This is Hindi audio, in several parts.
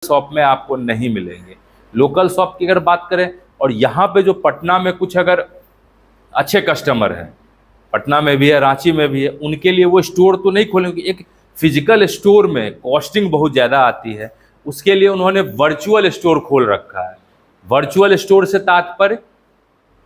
शॉप में आपको नहीं मिलेंगे। लोकल शॉप की अगर बात करें, और यहाँ पे जो पटना में कुछ अगर अच्छे कस्टमर हैं, पटना में भी है, रांची में भी है, उनके लिए वो स्टोर तो नहीं खोलेंगे। एक फिजिकल स्टोर में कॉस्टिंग बहुत ज़्यादा आती है, उसके लिए उन्होंने वर्चुअल स्टोर खोल रखा है। वर्चुअल स्टोर से तात्पर्य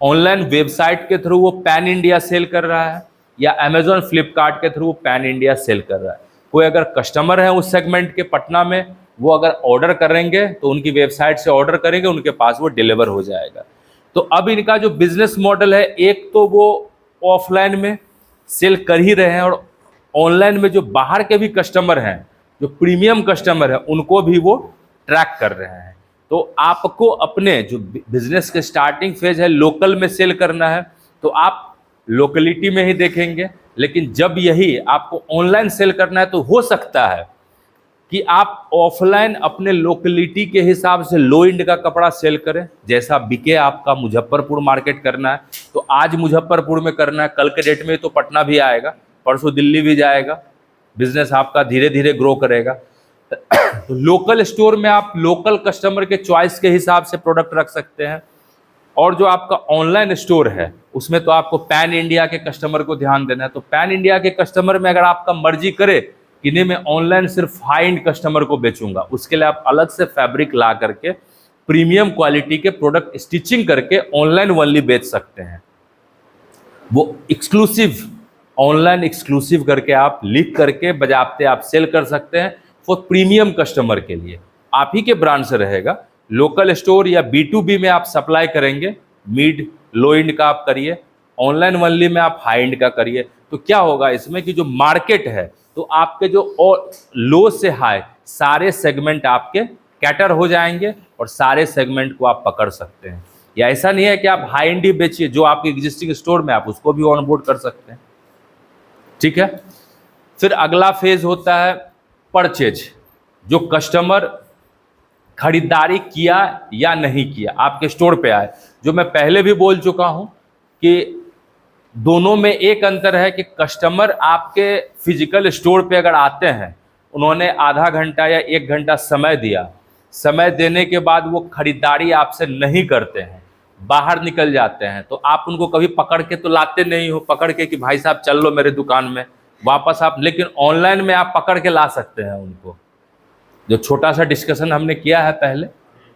ऑनलाइन वेबसाइट के थ्रू वो पैन इंडिया सेल कर रहा है, या अमेजोन फ्लिपकार्ट के थ्रू पैन इंडिया सेल कर रहा है। कोई अगर कस्टमर है उस सेगमेंट के पटना में, वो अगर ऑर्डर करेंगे तो उनकी वेबसाइट से ऑर्डर करेंगे, उनके पास वो डिलीवर हो जाएगा। तो अब इनका जो बिजनेस मॉडल है, एक तो वो ऑफलाइन में सेल कर ही रहे हैं, और ऑनलाइन में जो बाहर के भी कस्टमर हैं, जो प्रीमियम कस्टमर हैं, उनको भी वो ट्रैक कर रहे हैं। तो आपको अपने जो बिजनेस के स्टार्टिंग फेज है लोकल में सेल करना है, तो आप लोकलिटी में ही देखेंगे। लेकिन जब यही आपको ऑनलाइन सेल करना है, तो हो सकता है कि आप ऑफलाइन अपने लोकलिटी के हिसाब से लो एंड का कपड़ा सेल करें, जैसा बिके आपका। मुजफ्फरपुर मार्केट करना है तो आज मुजफ्फरपुर में करना है, कल के डेट में तो पटना भी आएगा, परसों दिल्ली भी जाएगा, बिजनेस आपका धीरे धीरे ग्रो करेगा। तो लोकल स्टोर में आप लोकल कस्टमर के चॉइस के हिसाब से प्रोडक्ट रख सकते हैं। और जो आपका ऑनलाइन स्टोर है, उसमें तो आपको पैन इंडिया के कस्टमर को ध्यान देना है। तो पैन इंडिया के कस्टमर में अगर आपका मर्जी करे कि नहीं, मैं ऑनलाइन सिर्फ हाई एंड कस्टमर को बेचूंगा, उसके लिए आप अलग से फैब्रिक ला करके प्रीमियम क्वालिटी के प्रोडक्ट स्टिचिंग करके ऑनलाइन ओनली बेच सकते हैं। वो एक्सक्लूसिव, ऑनलाइन एक्सक्लूसिव करके आप लिख करके बजाते आप सेल कर सकते हैं फॉर प्रीमियम कस्टमर के लिए। आप ही के ब्रांड से रहेगा। लोकल स्टोर या B2B में आप सप्लाई करेंगे, मिड लो एंड का आप करिए, ऑनलाइन ओनली में आप हाई एंड का करिए। तो क्या होगा इसमें कि जो मार्केट है, तो आपके जो और लो से हाई सारे सेगमेंट आपके कैटर हो जाएंगे, और सारे सेगमेंट को आप पकड़ सकते हैं। या ऐसा नहीं है कि आप हाई एंड ही बेचिए, जो आपके एग्जिस्टिंग स्टोर में आप उसको भी ऑन बोर्ड कर सकते हैं। ठीक है। फिर अगला फेज होता है परचेज, जो कस्टमर खरीदारी किया या नहीं किया, आपके स्टोर पे आए। जो मैं पहले भी बोल चुका हूं कि दोनों में एक अंतर है कि कस्टमर आपके फिजिकल स्टोर पे अगर आते हैं, उन्होंने आधा घंटा या 1 घंटा समय दिया, समय देने के बाद वो खरीदारी आपसे नहीं करते हैं, बाहर निकल जाते हैं, तो आप उनको कभी पकड़ के तो लाते नहीं हो, पकड़ के कि भाई साहब चल लो मेरे दुकान में वापस आप। लेकिन ऑनलाइन में आप पकड़ के ला सकते हैं उनको। जो छोटा सा डिस्कशन हमने किया है पहले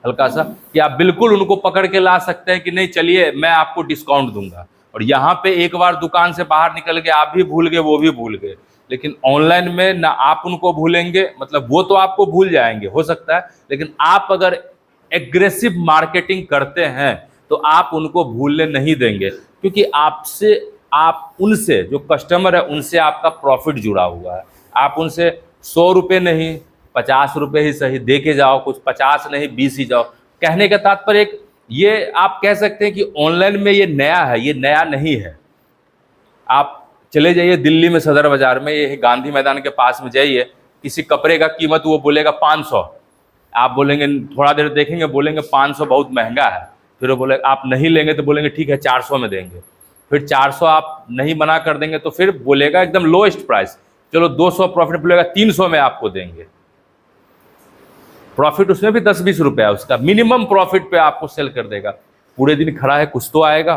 हल्का सा, कि आप बिल्कुल उनको पकड़ के ला सकते हैं कि नहीं चलिए मैं आपको डिस्काउंट दूंगा। और यहाँ पे एक बार दुकान से बाहर निकल के आप भी भूल गए, वो भी भूल गए। लेकिन ऑनलाइन में ना आप उनको भूलेंगे, मतलब वो तो आपको भूल जाएंगे हो सकता है, लेकिन आप अगर एग्रेसिव मार्केटिंग करते हैं तो आप उनको भूलने नहीं देंगे, क्योंकि आपसे, आप उनसे, जो कस्टमर है उनसे आपका प्रॉफिट जुड़ा हुआ है। आप उनसे 100 रुपये नहीं, 50 रुपये ही सही दे के जाओ, कुछ 50 नहीं 20 ही जाओ। कहने का तात्पर्य एक ये आप कह सकते हैं कि ऑनलाइन में ये नया है, ये नया नहीं है। आप चले जाइए दिल्ली में सदर बाजार में, ये गांधी मैदान के पास में जाइए, किसी कपड़े का कीमत वो बोलेगा 500, आप बोलेंगे, थोड़ा देर देखेंगे, बोलेंगे 500 बहुत महंगा है, फिर वो बोले आप नहीं लेंगे तो बोलेंगे ठीक है 400 में देंगे, फिर 400 आप नहीं मना कर देंगे तो फिर बोलेगा एकदम लोएस्ट प्राइस, चलो 200 प्रॉफिट, बोलेगा 300 में आपको देंगे। प्रॉफिट उसमें भी 10-20 रुपया, उसका मिनिमम प्रॉफिट पे आपको सेल कर देगा। पूरे दिन खड़ा है, कुछ तो आएगा।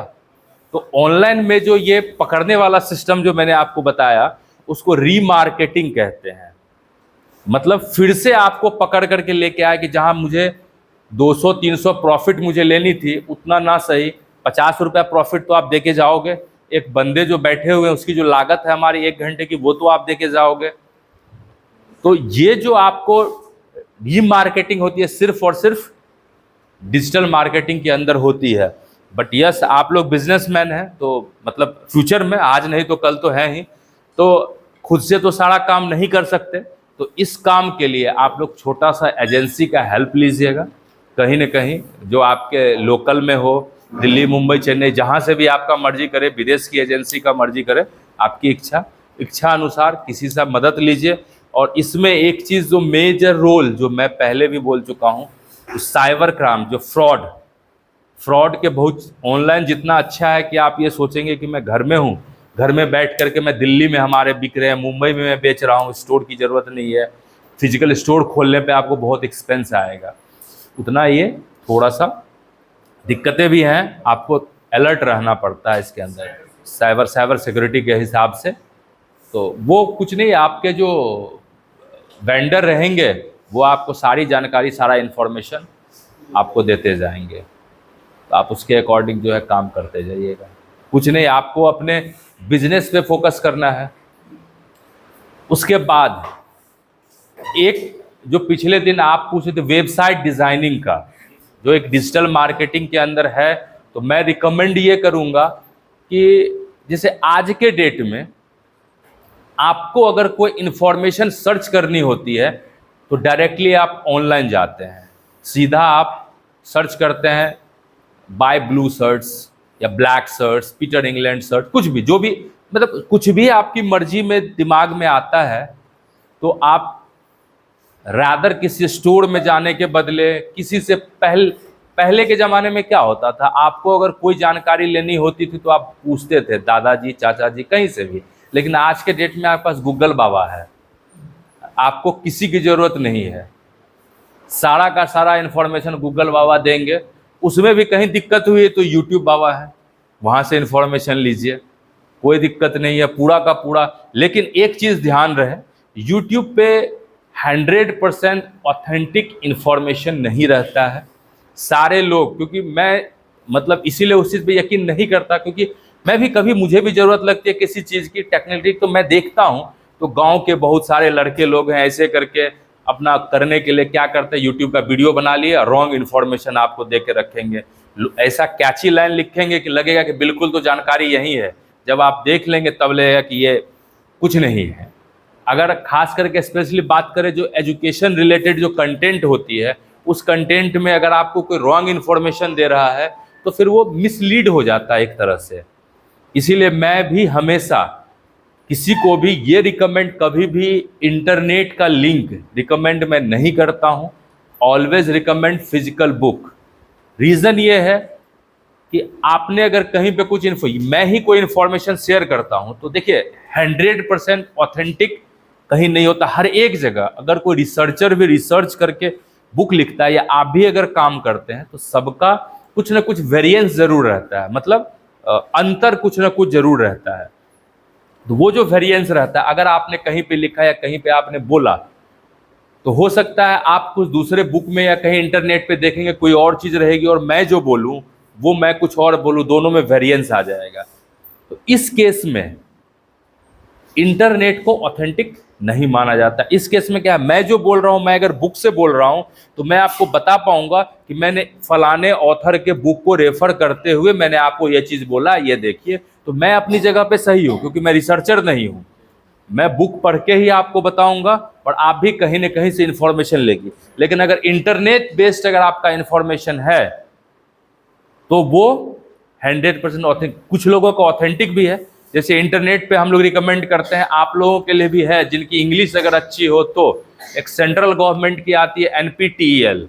तो ऑनलाइन में जो ये पकड़ने वाला सिस्टम जो मैंने आपको बताया, उसको रीमार्केटिंग कहते हैं। मतलब फिर से आपको पकड़ करके लेके आए कि जहां मुझे 200-300 प्रॉफिट मुझे लेनी थी, उतना ना सही 50 रुपया प्रॉफिट तो आप देके जाओगे। एक बंदे जो बैठे हुए हैं उसकी जो लागत है हमारी 1 घंटे की, वो तो आप देके जाओगे। तो ये जो आपको रीमार्केटिंग होती है, सिर्फ और सिर्फ डिजिटल मार्केटिंग के अंदर होती है। बट यस, आप लोग बिजनेसमैन हैं, तो मतलब फ्यूचर में, आज नहीं तो कल तो है ही, तो खुद से तो सारा काम नहीं कर सकते। तो इस काम के लिए आप लोग छोटा सा एजेंसी का हेल्प लीजिएगा, कहीं ना कहीं जो आपके लोकल में हो, दिल्ली, मुंबई, चेन्नई, जहाँ से भी आपका मर्जी करे, विदेश की एजेंसी का मर्जी करे, आपकी इच्छा अनुसार किसी से मदद लीजिए। और इसमें एक चीज़ जो मेजर रोल, जो मैं पहले भी बोल चुका हूँ, साइबर क्राइम, जो फ्रॉड के बहुत, ऑनलाइन जितना अच्छा है कि आप ये सोचेंगे कि मैं घर में हूँ, घर में बैठ करके मैं दिल्ली में हमारे बिक रहे हैं, मुंबई में मैं बेच रहा हूँ, स्टोर की ज़रूरत नहीं है, फिजिकल स्टोर खोलने पे आपको बहुत एक्सपेंस आएगा, उतना ये थोड़ा सा दिक्कतें भी हैं, आपको अलर्ट रहना पड़ता है इसके अंदर साइबर सिक्योरिटी के हिसाब से। तो वो कुछ नहीं, आपके जो वेंडर रहेंगे वो आपको सारी जानकारी, सारा इन्फॉर्मेशन आपको देते जाएंगे, तो आप उसके अकॉर्डिंग जो है काम करते जाइएगा। कुछ नहीं, आपको अपने बिजनेस पे फोकस करना है। उसके बाद एक जो पिछले दिन आप पूछे थे वेबसाइट डिज़ाइनिंग का, जो एक डिजिटल मार्केटिंग के अंदर है, तो मैं रिकमेंड ये करूँगा कि जैसे आज के डेट में आपको अगर कोई इन्फॉर्मेशन सर्च करनी होती है तो डायरेक्टली आप ऑनलाइन जाते हैं, सीधा आप सर्च करते हैं बाय ब्लू सर्च या black search, Peter England search, कुछ भी, जो भी, मतलब कुछ भी आपकी मर्जी में दिमाग में आता है, तो आप रादर किसी स्टोर में जाने के बदले किसी से पहले के ज़माने में क्या होता था, आपको अगर कोई जानकारी लेनी होती थी तो आप पूछते थे दादाजी, चाचा जी, कहीं से भी। लेकिन आज के डेट में आपके पास गूगल बाबा है, आपको किसी की ज़रूरत नहीं है, सारा का सारा इन्फॉर्मेशन गूगल बाबा देंगे। उसमें भी कहीं दिक्कत हुई है तो यूट्यूब बाबा है, वहाँ से इन्फॉर्मेशन लीजिए, कोई दिक्कत नहीं है, पूरा का पूरा। लेकिन एक चीज़ ध्यान रहे, यूट्यूब पे 100% ऑथेंटिक इन्फॉर्मेशन नहीं रहता है। सारे लोग, क्योंकि मैं मतलब इसीलिए उस चीज़ पे यकीन नहीं करता, क्योंकि मैं भी कभी, मुझे भी ज़रूरत लगती है किसी चीज़ की टेक्निकली, तो मैं देखता हूँ तो गांव के बहुत सारे लड़के लोग हैं ऐसे करके अपना करने के लिए क्या करते हैं, यूट्यूब का वीडियो बना लिए, रॉन्ग इन्फॉर्मेशन आपको दे के रखेंगे, ऐसा कैची लाइन लिखेंगे कि लगेगा कि बिल्कुल तो जानकारी यही है, जब आप देख लेंगे तब लगेगा कि ये कुछ नहीं है। अगर खास करके स्पेशली बात करें जो एजुकेशन रिलेटेड जो कंटेंट होती है, उस कंटेंट में अगर आपको कोई रॉन्ग इन्फॉर्मेशन दे रहा है तो फिर वो मिसलीड हो जाता है एक तरह से। इसीलिए मैं भी हमेशा किसी को भी ये रिकमेंड, कभी भी इंटरनेट का लिंक रिकमेंड मैं नहीं करता हूँ, always recommend physical book. Reason ये है कि आपने अगर कहीं पे कुछ मैं ही कोई इन्फॉर्मेशन शेयर करता हूँ तो देखिए 100% ऑथेंटिक कहीं नहीं होता। हर एक जगह अगर कोई रिसर्चर भी रिसर्च करके बुक लिखता है या आप भी अगर काम करते हैं तो सबका कुछ ना कुछ वेरिएंस ज़रूर रहता है, मतलब अंतर कुछ ना कुछ ज़रूर रहता है। तो वो जो वेरिएंस रहता है, अगर आपने कहीं पे लिखा या कहीं पे आपने बोला, तो हो सकता है आप कुछ दूसरे बुक में या कहीं इंटरनेट पे देखेंगे कोई और चीज़ रहेगी और मैं जो बोलूँ वो मैं कुछ और बोलूँ, दोनों में वेरिएंस आ जाएगा। तो इस केस में इंटरनेट को ऑथेंटिक नहीं माना जाता। इस केस में क्या है, मैं जो बोल रहा हूँ, मैं अगर बुक से बोल रहा हूँ तो मैं आपको बता पाऊंगा कि मैंने फलाने ऑथर के बुक को रेफर करते हुए मैंने आपको ये चीज़ बोला, ये देखिए, तो मैं अपनी जगह पे सही हूँ क्योंकि मैं रिसर्चर नहीं हूँ। मैं बुक पढ़ के ही आपको बताऊंगा और आप भी कहीं ना कहीं से इन्फॉर्मेशन लेगी। लेकिन अगर इंटरनेट बेस्ड अगर आपका इन्फॉर्मेशन है तो वो 100% ऑथेंटिक, कुछ लोगों का ऑथेंटिक भी है। जैसे इंटरनेट पे हम लोग रिकमेंड करते हैं, आप लोगों के लिए भी है जिनकी इंग्लिश अगर अच्छी हो तो एक सेंट्रल गवर्नमेंट की आती है NPTEL,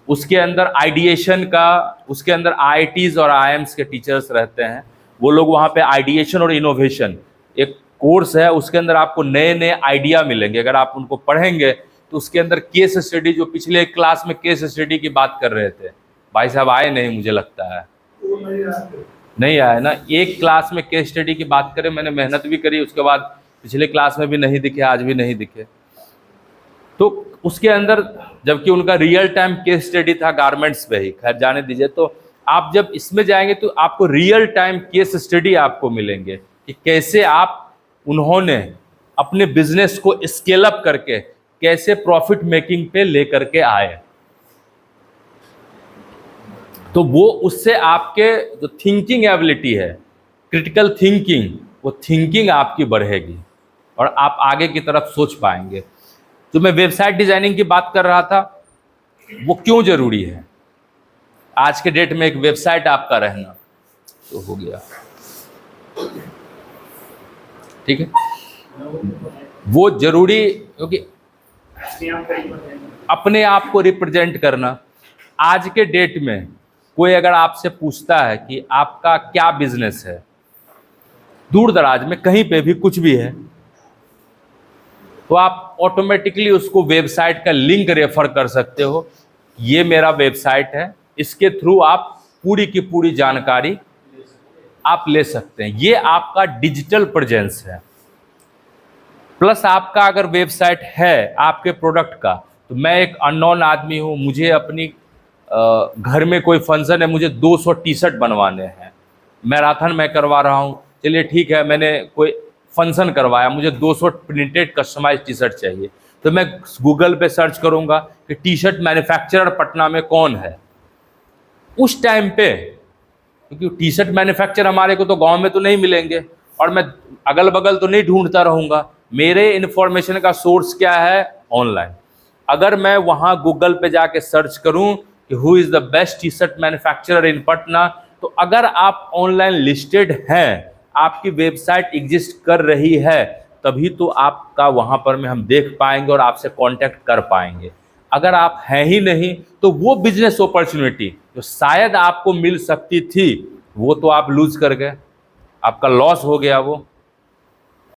उसके अंदर आइडिएशन का, उसके अंदर IITs और IIMs के टीचर्स रहते हैं। वो लोग वहाँ पे आइडिएशन और इनोवेशन एक कोर्स है, उसके अंदर आपको नए नए आइडिया मिलेंगे। अगर आप उनको पढ़ेंगे तो उसके अंदर केस स्टडी, जो पिछले क्लास में केस स्टडी की बात कर रहे थे, भाई साहब आए नहीं, मुझे लगता है नहीं आया ना। एक क्लास में केस स्टडी की बात करें, मैंने मेहनत भी करी, उसके बाद पिछले क्लास में भी नहीं दिखे, आज भी नहीं दिखे। तो उसके अंदर जबकि उनका रियल टाइम केस स्टडी था गारमेंट्स पे ही, खैर जाने दीजिए। तो आप जब इसमें जाएंगे तो आपको रियल टाइम केस स्टडी आपको मिलेंगे कि कैसे आप, उन्होंने अपने बिजनेस को स्केल अप करके कैसे प्रॉफिट मेकिंग पे लेकर के आए। तो वो उससे आपके जो थिंकिंग एबिलिटी है, क्रिटिकल थिंकिंग, वो थिंकिंग आपकी बढ़ेगी और आप आगे की तरफ सोच पाएंगे। तो मैं वेबसाइट डिजाइनिंग की बात कर रहा था, वो क्यों जरूरी है आज के डेट में एक वेबसाइट आपका रहना, तो हो गया ठीक है, वो जरूरी, क्योंकि अपने आप को रिप्रेजेंट करना। आज के डेट में कोई अगर आपसे पूछता है कि आपका क्या बिजनेस है, दूर दराज में कहीं पे भी कुछ भी है, तो आप आप ऑटोमेटिकली उसको वेबसाइट का लिंक रेफर कर सकते हो। ये मेरा वेबसाइट है, इसके थ्रू आप पूरी की पूरी जानकारी आप ले सकते हैं। ये आपका डिजिटल प्रेजेंस है। प्लस आपका अगर वेबसाइट है आपके प्रोडक्ट का, तो मैं एक अननोन आदमी हूँ, मुझे अपनी घर में कोई फंक्शन है, मुझे 200 टी शर्ट बनवाने हैं, मैराथन मैं करवा रहा हूँ, चलिए ठीक है, मैंने कोई फंक्शन करवाया, मुझे 200 प्रिंटेड कस्टमाइज टी शर्ट चाहिए, तो मैं गूगल पे सर्च करूँगा कि टी शर्ट मैन्युफैक्चरर पटना में कौन है। उस टाइम पे, क्योंकि टी शर्ट मैन्युफैक्चर हमारे को तो गांव में तो नहीं मिलेंगे, और मैं अगल बगल तो नहीं ढूंढता रहूँगा। मेरे इन्फॉर्मेशन का सोर्स क्या है? ऑनलाइन। अगर मैं वहाँ गूगल पे जाके सर्च करूँ कि who is the best T shirt manufacturer in Patna, तो अगर आप ऑनलाइन लिस्टेड हैं, आपकी वेबसाइट एग्जिस्ट कर रही है, तभी तो आपका वहाँ पर में हम देख पाएंगे और आपसे कांटेक्ट कर पाएंगे। अगर आप हैं ही नहीं, तो वो बिजनेस अपॉर्चुनिटी जो शायद आपको मिल सकती थी, वो तो आप लूज कर गए, आपका लॉस हो गया वो।